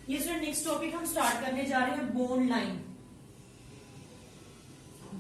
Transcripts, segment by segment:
ये student next topic हम start करने जा रहे हैं बॉन्ड लाइन।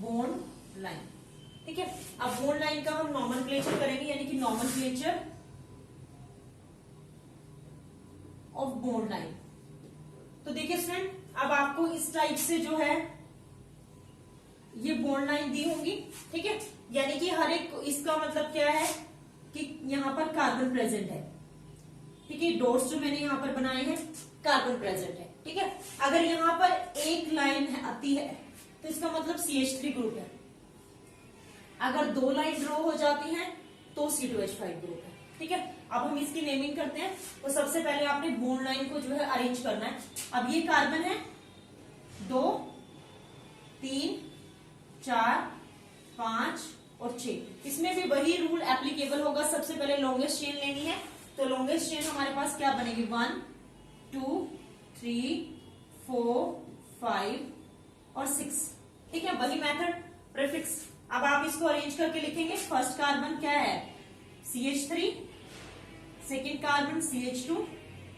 बॉन्ड लाइन, ठीक है। अब बॉन्ड लाइन का हम नॉमेनक्लेचर करेंगे, यानी कि नॉमेनक्लेचर ऑफ बॉन्ड लाइन। तो देखिए स्टूडेंट, अब आपको इस टाइप से जो है ये बॉन्ड लाइन दी होंगी, ठीक है। यानी कि हर एक, इसका मतलब क्या है कि यहां पर कार्बन प्रेजेंट है, ठीक है। डॉट्स जो मैंने यहां पर बनाए हैं कार्बन प्रेजेंट है, ठीक है। अगर यहां पर एक लाइन आती है तो इसका मतलब CH3 ग्रुप है। अगर दो लाइन ड्रॉ हो जाती हैं तो C2H5 ग्रुप है, ठीक है। अब हम इसकी नेमिंग करते हैं। तो सबसे पहले आपने बॉन्ड लाइन को जो है अरेंज करना है। अब ये कार्बन है 2, 3, 4, 5 और 6। इसमें भी वही रूल एप्लीकेबल होगा। सबसे पहले लॉन्गेस्ट चेन लेनी है, तो लॉन्गेस्ट चेन हमारे पास क्या बनेगी, 1, 2, 3, 4, 5 और 6, ठीक है। वही मेथड, प्रीफिक्स। अब आप इसको अरेंज करके लिखेंगे। फर्स्ट कार्बन क्या है, CH3, सेकेंड कार्बन CH2।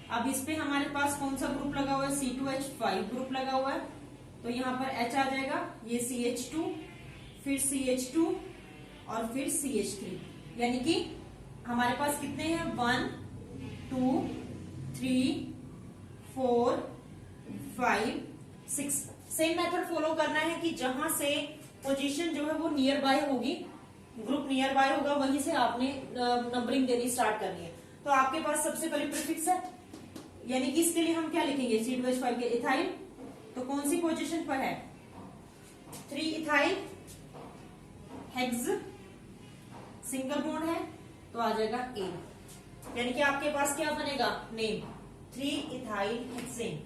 अब इस पे हमारे पास कौन सा ग्रुप लगा हुआ है, C2H5 ग्रुप लगा हुआ है। तो यहां पर H आ जाएगा, ये CH2, फिर CH2 और फिर CH3। यानी कि हमारे पास कितने हैं, 1, 2, 3, 4, 5, 6। सेम मेथड फॉलो करना है कि जहां से पोजीशन जो है वो नियर बाय होगी, ग्रुप नियर बाय होगा, वहीं से आपने नंबरिंग देनी स्टार्ट करनी है। तो आपके पास सबसे पहले प्रीफिक्स है, यानी कि इसके लिए हम क्या लिखेंगे, C2H5 के इथाइल। तो कौन सी पोजीशन पर है, 3 इथाइल हेक्स, सिंगल बॉन्ड है तो आ जाएगा A। यानी कि आपके पास क्या बनेगा, name 3 ethyl hexane.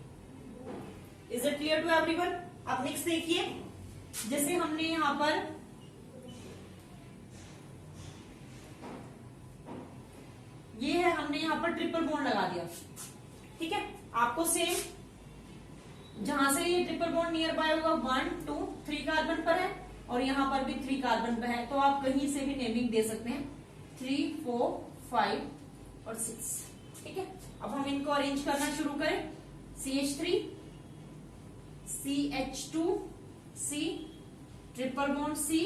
Is it clear to everyone. अब नेक्स्ट देखिए, जैसे हमने यहां पर ये है, हमने यहां पर ट्रिपल बॉन्ड लगा दिया, ठीक है। आपको सेम जहां से ये ट्रिपल बॉन्ड नियर बाय होगा, 1, 2, 3 कार्बन पर है और यहां पर भी 3 कार्बन पर है, तो आप कहीं से भी नेमिंग दे सकते हैं, 3, 4, 5 और 6, ठीक है। अब हम इनको अरेंज करना शुरू करें। CH3, CH2, C, triple bond C,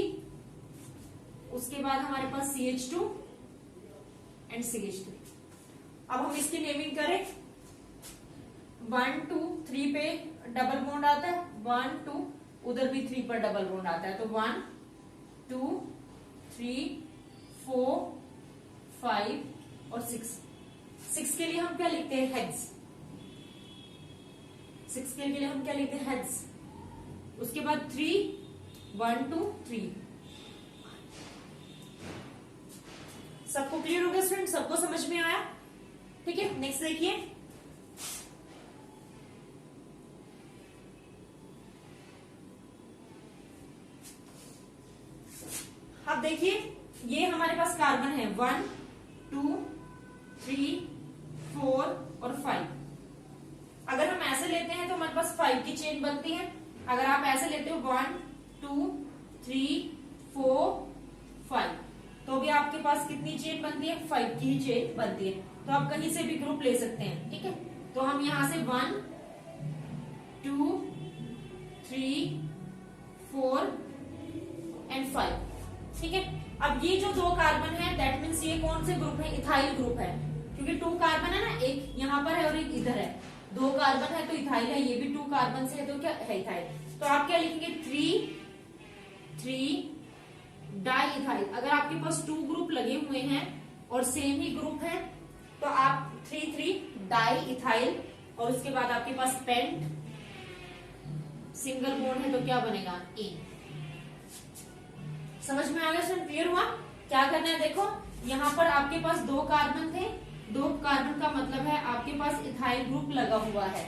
उसके बाद हमारे पास CH2 एंड CH3। अब हम इसकी नेमिंग करें। 1, 2, 3 पे डबल बॉन्ड आता है, 1, 2, उधर भी 3 पर डबल बॉन्ड आता है, तो 1, 2, 3, 4, 5 और 6। 6 के लिए हम क्या लिखते हैं, हेक्स। 6 के लिए हम क्या लिखते हैं, हेक्स। उसके बाद 3, 1, 2, 3। सबको क्लियर हो गया स्टूडेंट, सबको समझ में आया, ठीक है। नेक्स्ट देखिए, अब देखिए ये हमारे पास कार्बन है 1, 2, 3, 4 और 5। अगर हम ऐसे लेते हैं तो हमारे पास 5 की चेन बनती है। अगर आप ऐसे लेते हो 1, 2, 3, 4, 5, तो भी आपके पास कितनी चेन बनती है, 5 की ही चेन बनती है। तो आप कहीं से भी ग्रुप ले सकते हैं, ठीक है। तो हम यहां से 1, 2, 3, 4 एंड 5, ठीक है। अब ये जो 2 कार्बन है, दैट मीन्स ये कौन से ग्रुप है, इथाइल ग्रुप है, क्योंकि 2 कार्बन है ना, एक यहाँ पर है और एक इधर है। 2 कार्बन है तो इथाइल है, ये भी 2 कार्बन से है तो क्या है, इथाइल। तो आप क्या लिखेंगे, 3 डाई इथाइल। अगर आपके पास 2 ग्रुप लगे हुए हैं और सेम ही ग्रुप है तो आप 3 डाई इथाइल, और उसके बाद आपके पास पेंट सिंगल बॉन्ड है तो क्या बनेगा, A। समझ में आ गया सर, क्लियर हुआ। क्या करना है, देखो यहाँ पर आपके पास 2 कार्बन थे, 2 कार्बन का मतलब है आपके पास इथाइल ग्रुप लगा हुआ है,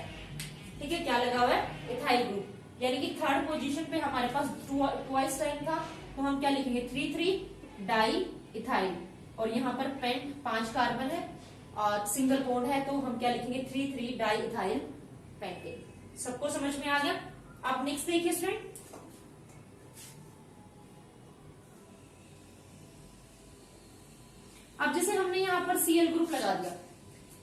ठीक है। क्या लगा हुआ है, इथाइल ग्रुप। यानी कि थर्ड पोजीशन पे हमारे पास ट्वाइस टाइम था, तो हम क्या लिखेंगे, 3 डाई इथाइल। और यहाँ पर पेंट 5 कार्बन है और सिंगल बॉन्ड है, तो हम क्या लिखेंगे, 3 डाई इथाइल पेंटेन। सबको समझ में आ गया। अब नेक्स्ट देखिए स्टूडेंट, अब जैसे हमने यहाँ पर Cl ग्रुप लगा दिया,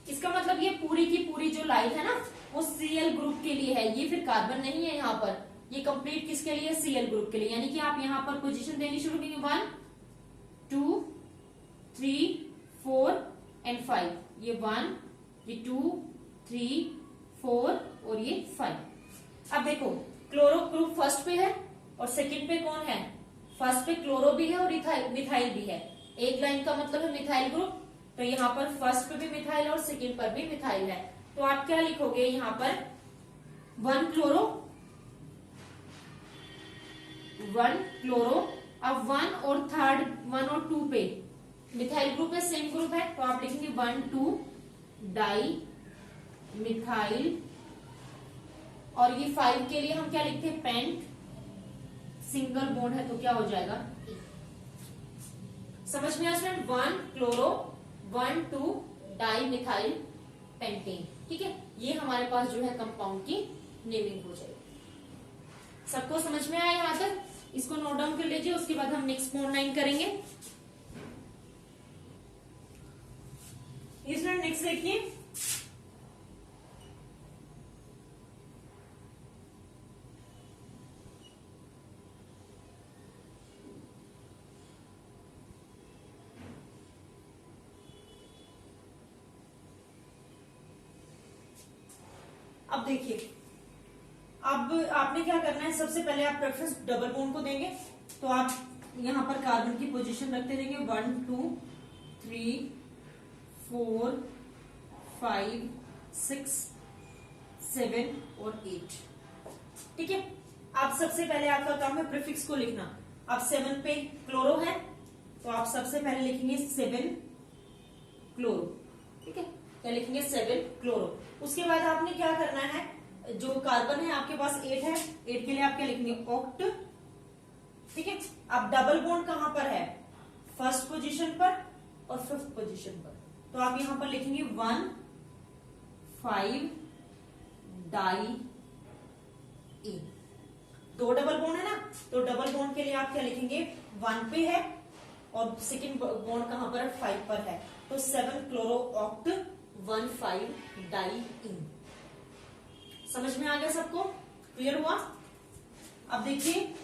इसका मतलब ये पूरी की पूरी जो लाइन है ना, वो Cl ग्रुप के लिए है, ये फिर कार्बन नहीं है यहाँ पर, ये कंप्लीट किसके लिए, Cl ग्रुप के लिए। यानी कि आप यहाँ पर पोजीशन देनी शुरू करेंगे 1 2 3 4 एंड 5, ये 1 ये 2 3 4 और ये 5। अब देखो क्लोरो ग्रुप फर्स्ट पे है और सेकंड पे कौन है, फर्स्ट पे क्लोरो भी है और मिथाइल भी है, एक लाइन का मतलब है मिथाइल ग्रुप। तो यहाँ पर फर्स्ट पे भी मिथाइल और सेकंड पर भी मिथाइल है, तो आप क्या लिखोगे यहाँ पर 1 क्लोरो 1 क्लोरो। अब 1 और 2 पे मिथाइल ग्रुप है, सेम ग्रुप है, तो आप लिखेंगे 1 2 डाई मिथाइल। और ये 5 के लिए हम क्या लिखते हैं, पेंट, सिंगल बॉन्ड है तो क्या हो जाएगा, समझ में आ रहा है, 1 क्लोरो 1 2 डाई मिथाइल पेंटेन। ठीक है, ये हमारे पास जो है कंपाउंड की नेमिंग हो जाएगी। सबको समझ में आया यहाँ तक, इसको नोट डाउन कर लीजिए, उसके बाद हम नेक्स्ट बॉन्ड लाइन करेंगे। इसमें नेक्स्ट देखिए, अब देखिए, अब आपने क्या करना है, सबसे पहले आप प्रेफरेंस डबल बॉन्ड को देंगे, तो आप यहां पर कार्बन की पोजीशन रखते रहेंगे 1 2 3 4 5 6 7 और 8। ठीक है, आप सबसे पहले आपका काम है प्रीफिक्स को लिखना। अब 7 पे क्लोरो है तो आप सबसे पहले लिखेंगे 7 क्लोरो। ठीक है, क्या लिखेंगे, 7 क्लोरो। उसके बाद आपने क्या करना है, जो कार्बन है आपके पास 8 है, 8 के लिए आप क्या लिखेंगे, ऑक्ट। ठीक है, अब डबल बॉन्ड कहां पर है, फर्स्ट पोजीशन पर और फिफ्थ पोजीशन पर, तो आप यहां पर लिखेंगे 1 5 डाई इन। 2 डबल बॉन्ड है ना, तो डबल बॉन्ड के लिए आप क्या लिखेंगे, 1 पे है और सेकेंड बॉन्ड कहां पर है, 5 पर है, तो 7 क्लोरो ऑक्ट 1 5 डाई इन। समझ में आ गया सबको, क्लियर हुआ। अब देखिए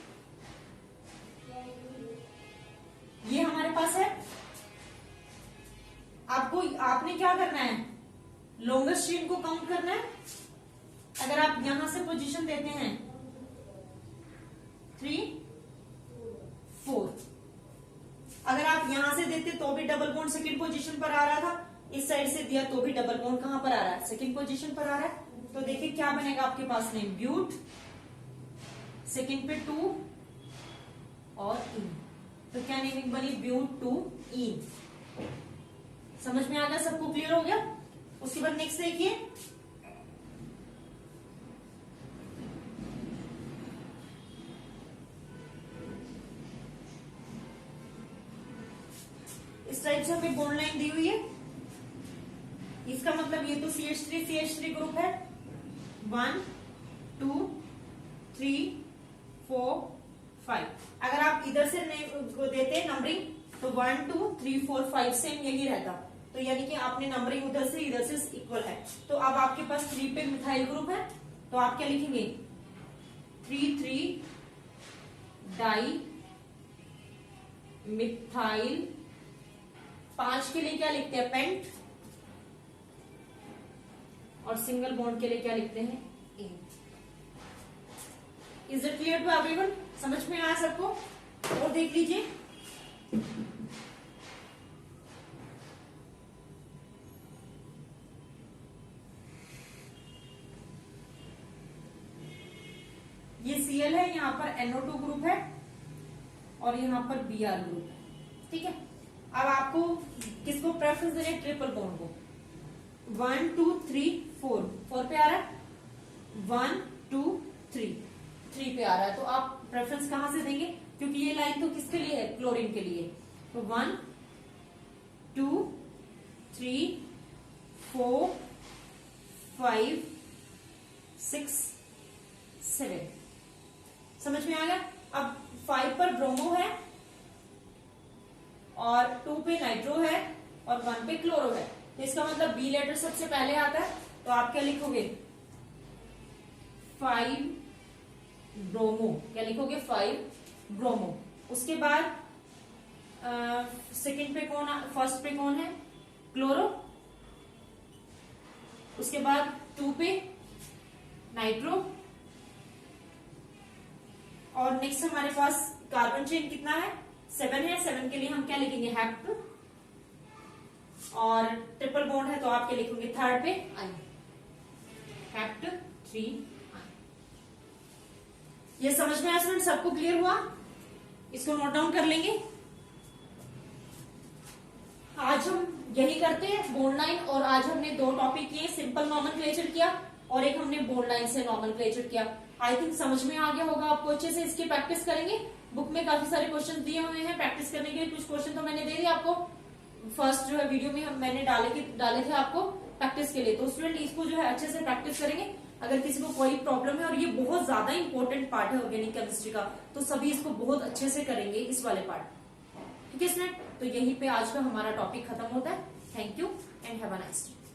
ये हमारे पास है, आपने क्या करना है, लॉन्गेस्ट चेन को काउंट करना है। अगर आप यहां से पोजीशन देते हैं 3 4, अगर आप यहां से देते तो भी डबल बॉन्ड सेकंड पोजीशन पर आ रहा था, इस साइड से दिया तो भी डबल बॉन्ड कहां पर आ रहा है, सेकंड पोजीशन पर आ रहा है। तो देखिए क्या बनेगा आपके पास नेम, ब्यूट, सेकंड पे 2 और इन, तो क्या नेमिंग बनी, ब्यूट 2 इन। समझ में आ गया सबको, क्लियर हो गया। उसके बाद नेक्स्ट देखिए, इस टाइप से हमें बॉन्ड लाइन दी हुई है, इसका मतलब ये तो CH3 ग्रुप है, 1 2 3 4 5। अगर आप इधर से देते नंबरिंग तो 1 2 3 4 5 सेम यही रहता, तो यानी कि आपने नंबरिंग उधर से इधर से इक्वल है। तो अब आपके पास 3 पे मिथाइल ग्रुप है, तो आप क्या लिखेंगे, 3 3 डाई मिथाइल। 5 के लिए क्या लिखते हैं, पेंट, और सिंगल बॉन्ड के लिए क्या लिखते हैं, in. Is it clear to everyone, समझ में आया सबको। और देख लीजिए, ये Cl है, यहां पर NO2 ग्रुप है और यहां पर Br ग्रुप है। ठीक है, अब आपको किसको प्रेफरेंस देना है, ट्रिपल बॉन्ड को। 1 2 3 4 पे आ रहा है, 1 2 3 पे आ रहा है, तो आप प्रेफरेंस कहां से देंगे, क्योंकि ये लाइन तो किसके लिए है, क्लोरीन के लिए। तो 1 2 3 4 5 6 7। समझ में आ गया। अब 5 पर ब्रोमो है और 2 पे नाइट्रो है और 1 पे क्लोरो है, तो इसका मतलब बी लेटर सबसे पहले आता है, तो आप क्या लिखोगे, 5 ब्रोमो, क्या लिखोगे 5 ब्रोमो। उसके बाद सेकंड पे कौन, फर्स्ट पे कौन है क्लोरो, उसके बाद 2 पे नाइट्रो, और नेक्स्ट हमारे पास कार्बन चेन कितना है 7 है, 7 के लिए हम क्या लिखेंगे हेप्ट, और ट्रिपल बॉन्ड है तो आप क्या लिखेंगे थर्ड पे आई, हेप्ट 3। ये समझ में आया स्टूडेंट, सबको क्लियर हुआ? इसको नोट डाउन कर लेंगे। आज हम यही करते हैं बॉन्ड लाइन, और आज हमने 2 टॉपिक किए, सिंपल नॉमेनक्लेचर किया और एक हमने बॉन्ड लाइन से नॉमेनक्लेचर किया। आई थिंक समझ में आ गया होगा आपको, अच्छे से इसकी प्रैक्टिस करेंगे। बुक में काफी सारे क्वेश्चन दिए हुए हैं प्रैक्टिस करने के लिए, कुछ क्वेश्चन तो मैंने दे दिए आपको फर्स्ट जो है वीडियो में मैंने डाले थे आपको प्रैक्टिस के लिए। तो स्टूडेंट इसको जो है अच्छे से प्रैक्टिस करेंगे। अगर किसी को कोई प्रॉब्लम है, और ये बहुत ज्यादा इंपॉर्टेंट पार्ट है ऑर्गेनिक केमिस्ट्री का, तो सभी इसको बहुत अच्छे से करेंगे इस वाले पार्ट, ठीक है स्टूडेंट। तो यहीं पे आज का हमारा टॉपिक खत्म होता है। Thank you and have a nice day.